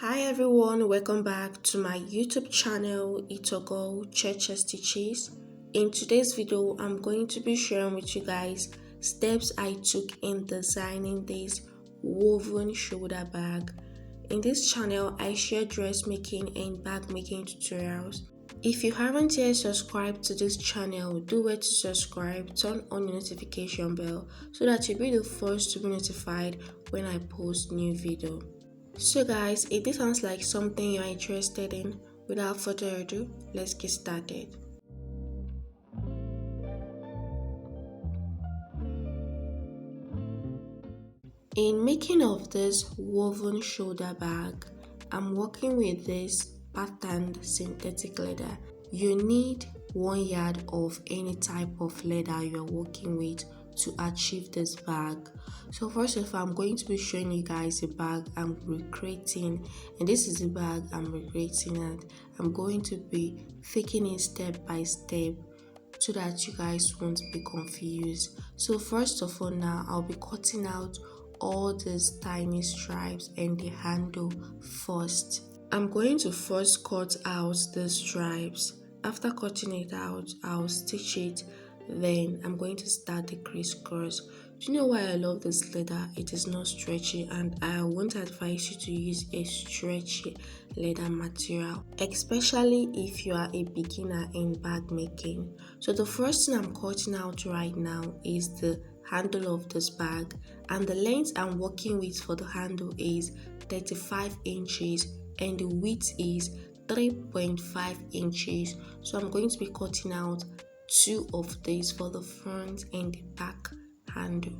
Hi everyone, welcome back to my YouTube channel Itogo Church Stitches. In today's video, I'm going to be sharing with you guys steps I took in designing this woven shoulder bag. In this channel, I share dressmaking and bag making tutorials. If you haven't yet subscribed to this channel, do wait to subscribe, turn on the notification bell so that you'll be the first to be notified when I post new video. So guys, if this sounds like something you're interested in, without further ado, let's get started. In making of this woven shoulder bag, I'm working with this patterned synthetic leather. You need 1 yard of any type of leather you're working with to achieve this bag. So first of all, I'm going to be showing you guys a bag I'm recreating, and this is the bag I'm recreating, and I'm going to be taking it step by step so that you guys won't be confused. So first of all, now I'll be cutting out all these tiny stripes and the handle first. I'm going to first cut out the stripes. After cutting it out, I'll stitch it. Then I'm going to start the crisscross. Do you know why I love this leather? It is not stretchy, and I won't advise you to use a stretchy leather material, especially if you are a beginner in bag making. So the first thing I'm cutting out right now is the handle of this bag, and the length I'm working with for the handle is 35 inches and the width is 3.5 inches. So I'm going to be cutting out two of these for the front and the back handle.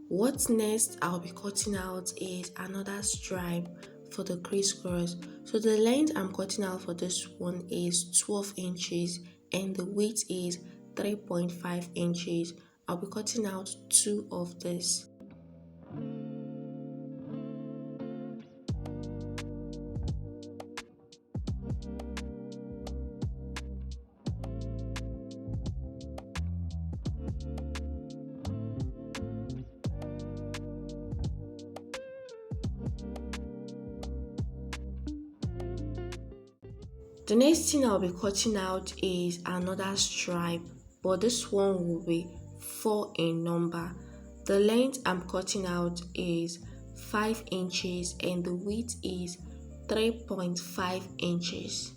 What next I'll be cutting out is another stripe for the crisscross. So the length I'm cutting out for this one is 12 inches and the width is 3.5 inches. I'll be cutting out two of this. The next thing I'll be cutting out is another stripe, but this one will be 4 in number. The length I'm cutting out is 5 inches and the width is 3.5 inches.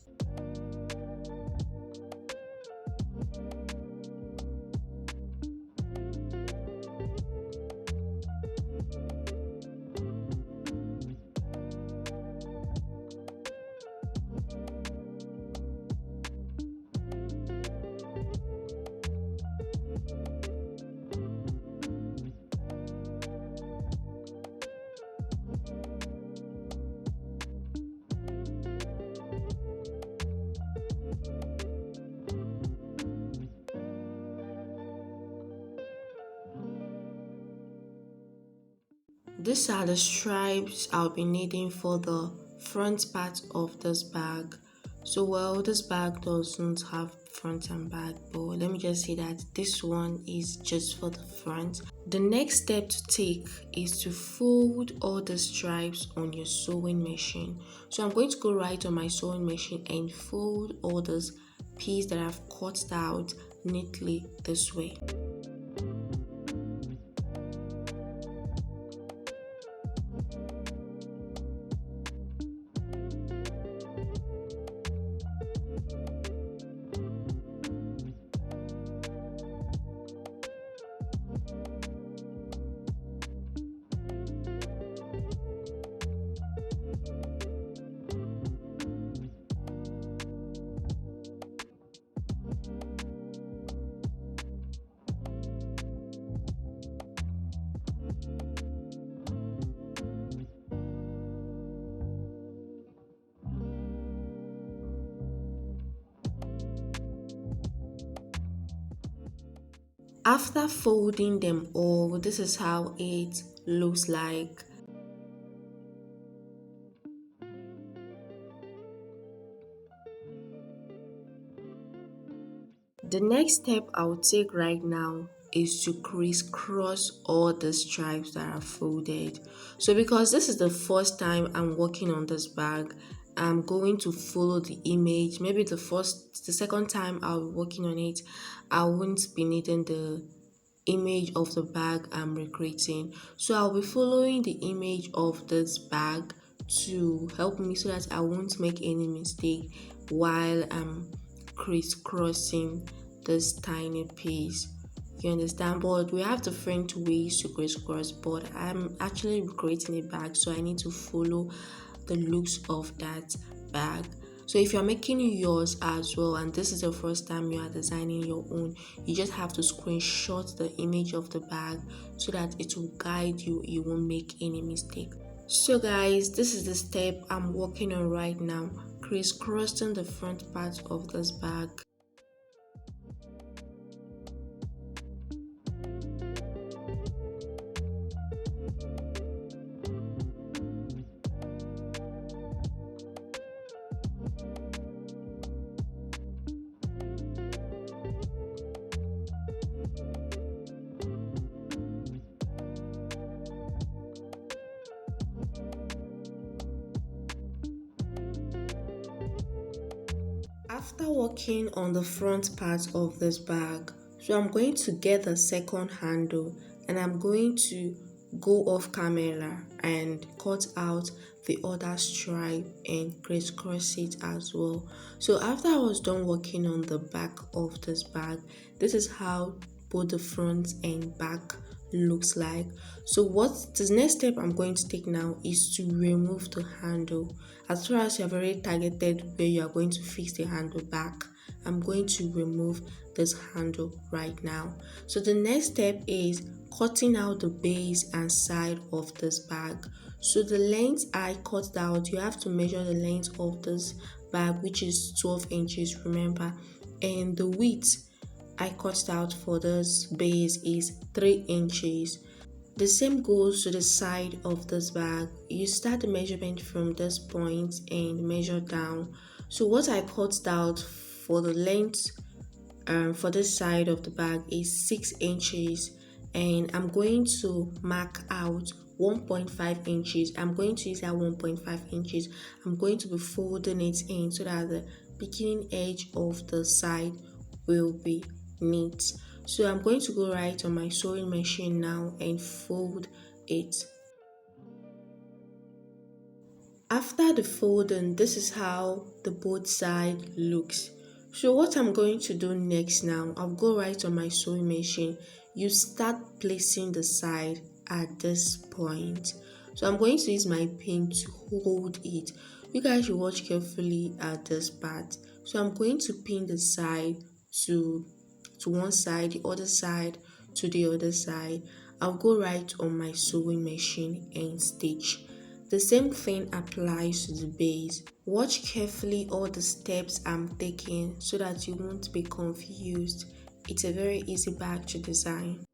These are the stripes I'll be needing for the front part of this bag. So well, this bag doesn't have front and back, but let me just say that this one is just for the front. The next step to take is to fold all the stripes on your sewing machine. So I'm going to go right on my sewing machine and fold all those pieces that I've cut out neatly this way. After folding them all, this is how it looks like. The next step I'll take right now is to crisscross all the stripes that are folded. So because this is the first time I'm working on this bag, I'm going to follow the image. Maybe the second time I'll be working on it, I won't be needing the image of the bag I'm recreating. So I'll be following the image of this bag to help me so that I won't make any mistake while I'm crisscrossing this tiny piece. You understand? But we have different ways to crisscross, but I'm actually creating a bag, so I need to follow the looks of that bag. So if you're making yours as well and this is the first time you are designing your own, you just have to screenshot the image of the bag so that it will guide you, you won't make any mistake. So guys, this is the step I'm working on right now, crisscrossing the front part of this bag. After working on the front part of this bag, so I'm going to get the second handle and I'm going to go off camera and cut out the other stripe and crisscross it as well. So after I was done working on the back of this bag, this is how both the front and back looks like. So what the next step I'm going to take now is to remove the handle. As far as you have already targeted where you are going to fix the handle back, I'm going to remove this handle right now. So the next step is cutting out the base and side of this bag. So the length I cut out, you have to measure the length of this bag, which is 12 inches, remember, and the width I cut out for this base is 3 inches. The same goes to the side of this bag. You start the measurement from this point and measure down. So what I cut out for the length for this side of the bag is 6 inches, and I'm going to mark out 1.5 inches. I'm going to use that 1.5 inches. I'm going to be folding it in so that the beginning edge of the side will be neat. So I'm going to go right on my sewing machine now and fold it. After the folding, this is how the both side looks. So what I'm going to do next now, I'll go right on my sewing machine. You start placing the side at this point. So I'm going to use my pin to hold it. You guys should watch carefully at this part. So I'm going to pin the side to one side, the other side to the other side. I'll go right on my sewing machine and stitch. The same thing applies to the base. Watch carefully all the steps I'm taking so that you won't be confused. It's a very easy bag to design.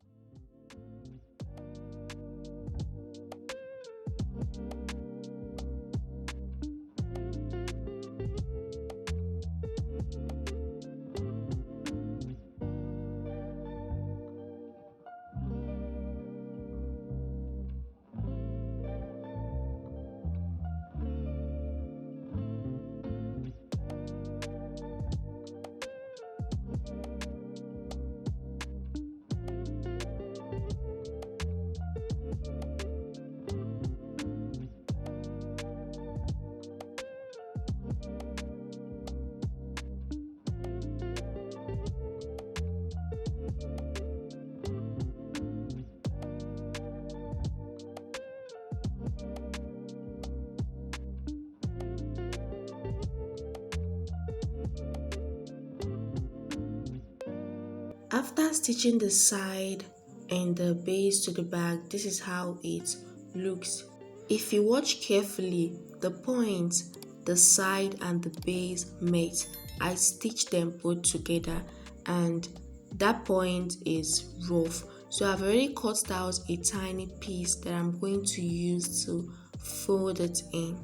After stitching the side and the base to the bag, this is how it looks. If you watch carefully, the points, the side and the base met. I stitched them both together and that point is rough. So I've already cut out a tiny piece that I'm going to use to fold it in.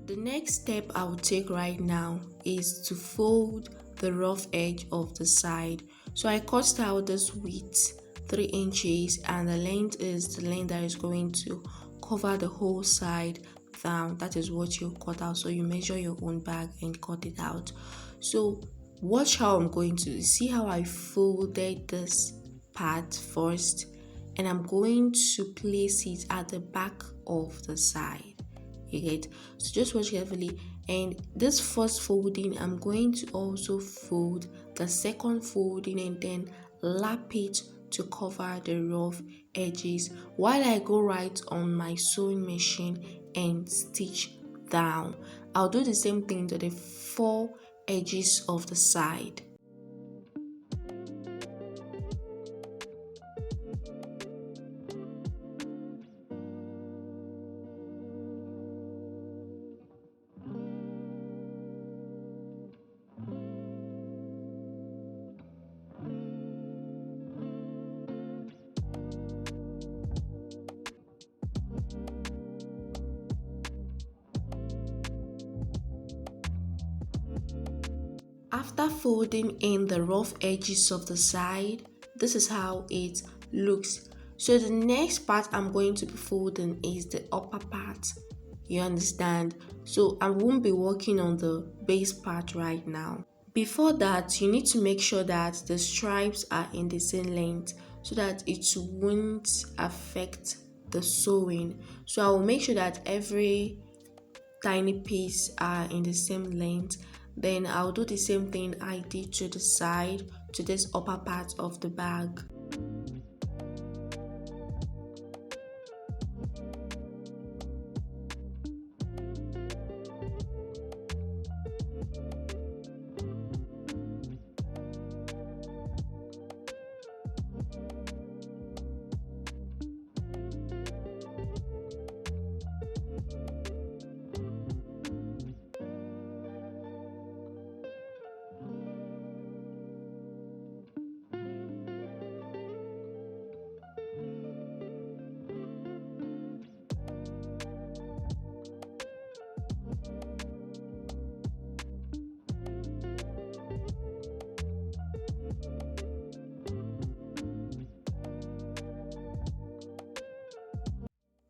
The next step I will take right now is to fold the rough edge of the side. So I cut out this width 3 inches, and the length is the length that is going to cover the whole side down. That is what you cut out. So you measure your own bag and cut it out. So watch how I'm going to see how I folded this part first, and I'm going to place it at the back of the side. You get? So just watch carefully. And this first folding, I'm going to also fold the second folding and then lap it to cover the rough edges while I go right on my sewing machine and stitch down. I'll do the same thing to the 4 edges of the side. After folding in the rough edges of the side, this is how it looks. So the next part I'm going to be folding is the upper part. You understand? So I won't be working on the base part right now. Before that, you need to make sure that the stripes are in the same length so that it won't affect the sewing. So I will make sure that every tiny piece are in the same length. Then I'll do the same thing I did to the side, to this upper part of the bag.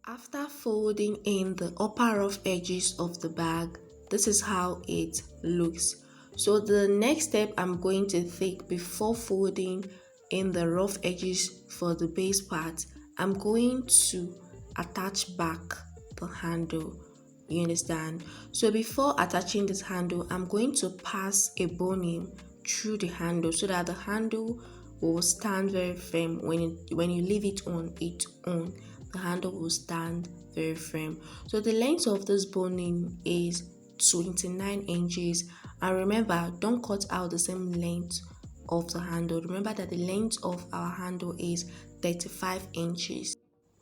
After folding in the upper rough edges of the bag, this is how it looks. So the next step I'm going to take before folding in the rough edges for the base part, I'm going to attach back the handle. You understand? So before attaching this handle, I'm going to pass a boning through the handle so that the handle will stand very firm when you leave it on its own. The handle will stand very firm. So the length of this boning is 29 inches, and remember, don't cut out the same length of the handle. Remember that the length of our handle is 35 inches.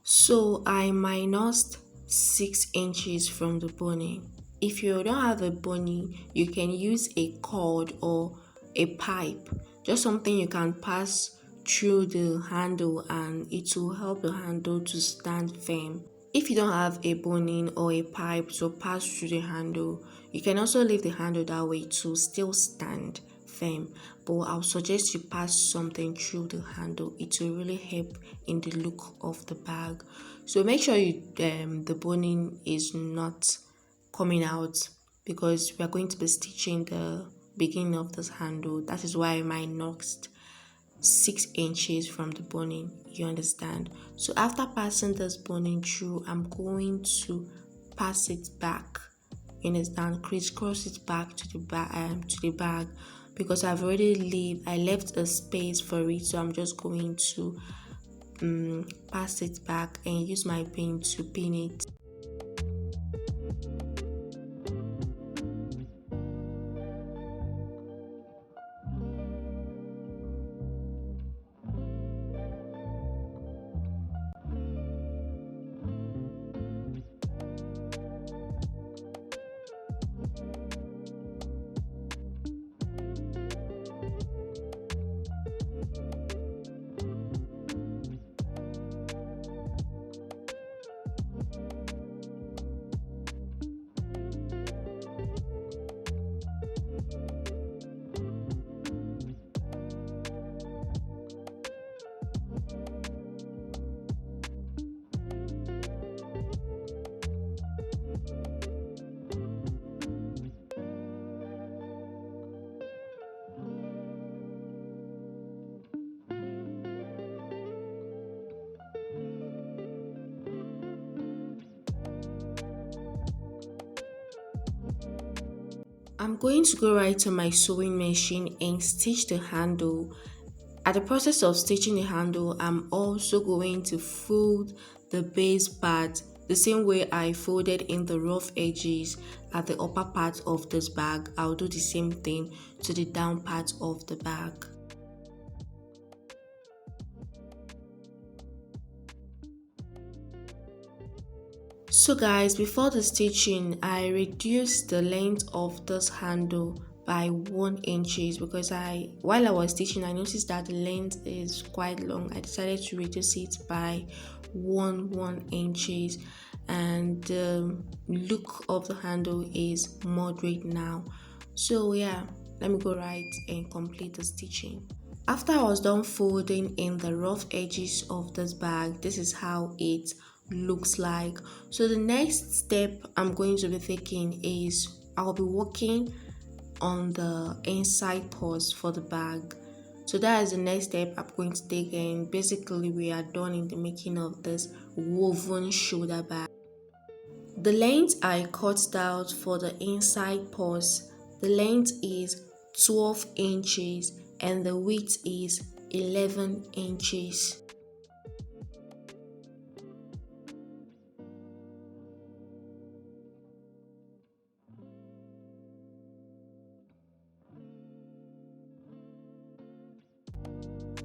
So I minused 6 inches from the boning. If you don't have a boning, you can use a cord or a pipe, just something you can pass through the handle and it will help the handle to stand firm. If you don't have a boning or a pipe to pass through the handle, you can also leave the handle that way to still stand firm, but I'll suggest you pass something through the handle. It will really help in the look of the bag. So make sure the boning is not coming out, because we are going to be stitching the beginning of this handle. That is why I minused 6 inches from the boning. You understand? So after passing this boning through, I'm going to pass it back. You understand? Crisscross it back to the bag, because I've already left a space for it. So I'm just going to pass it back and use my pin to pin it. I'm going to go right to my sewing machine and stitch the handle. At the process of stitching the handle, I'm also going to fold the base part the same way I folded in the rough edges at the upper part of this bag. I'll do the same thing to the down part of the bag. So guys, before the stitching, I reduced the length of this handle by 1 inches because while I was stitching I noticed that the length is quite long. I decided to reduce it by 1 inches, and the look of the handle is moderate now. So yeah, let me go right and complete the stitching. After I was done folding in the rough edges of this bag, this is how it looks like. So the next step I'm going to be taking is I'll be working on the inside purse for the bag. So that is the next step I'm going to take, and basically we are done in the making of this woven shoulder bag. The length I cut out for the inside purse, the length is 12 inches and the width is 11 inches.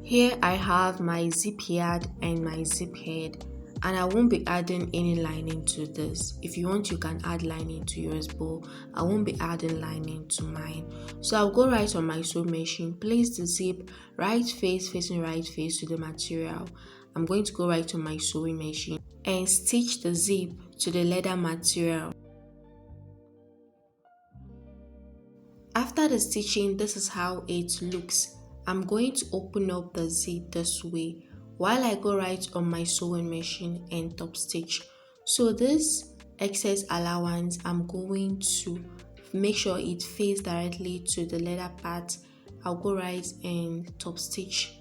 Here I have my zip yard and my zip head, and I won't be adding any lining to this. If you want, you can add lining to yours, but I won't be adding lining to mine. So I'll go right on my sewing machine, place the zip facing right face to the material. I'm going to go right to my sewing machine and stitch the zip to the leather material. After the stitching, this is how it looks. I'm going to open up the zip this way while I go right on my sewing machine and top stitch. So this excess allowance, I'm going to make sure it faces directly to the leather part. I'll go right and top stitch.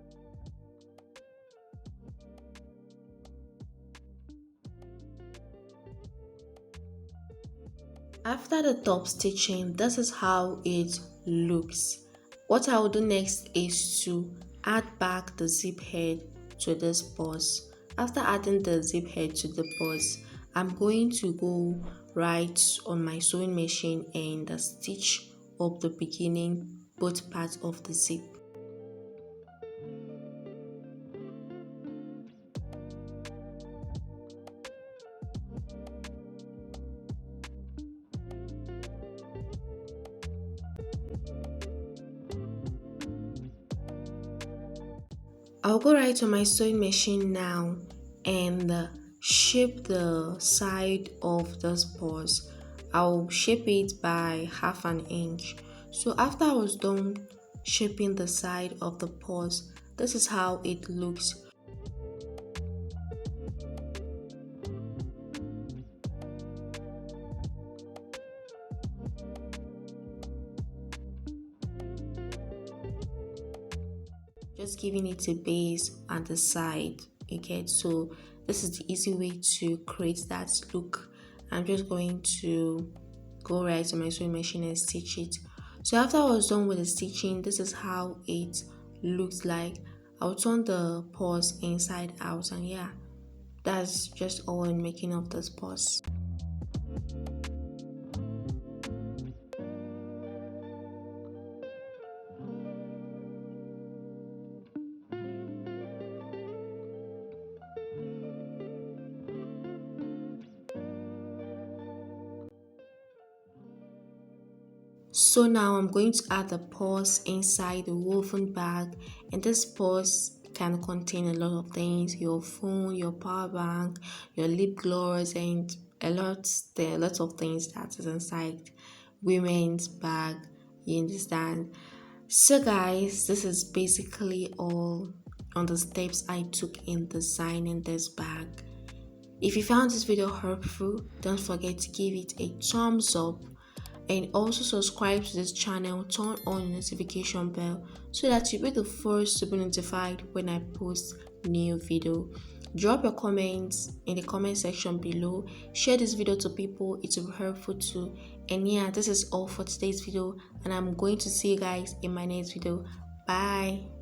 After the top stitching, this is how it looks. What I will do next is to add back the zip head to this purse. After adding the zip head to the purse, I'm going to go right on my sewing machine and stitch up the beginning both parts of the zip. I'll go right to my sewing machine now and shape the side of this purse. I'll shape it by 1/2 inch. So after I was done shaping the side of the purse, this is how it looks. Just giving it a base at the side, okay? So this is the easy way to create that look. I'm just going to go right to my sewing machine and stitch it. So after I was done with the stitching, this is how it looks like. I'll turn the purse inside out, and yeah, that's just all in making of this purse. So now I'm going to add the purse inside the woven bag, and this purse can contain a lot of things: your phone, your power bank, your lip gloss, and there are lots of things that is inside women's bag. You understand? So guys, this is basically all on the steps I took in designing this bag. If you found this video helpful, don't forget to give it a thumbs up and also subscribe to this channel, turn on the notification bell so that you'll be the first to be notified when I post new video. Drop your comments in the comment section below. Share this video to people, it will be helpful too. And yeah, this is all for today's video, and I'm going to see you guys in my next video. Bye.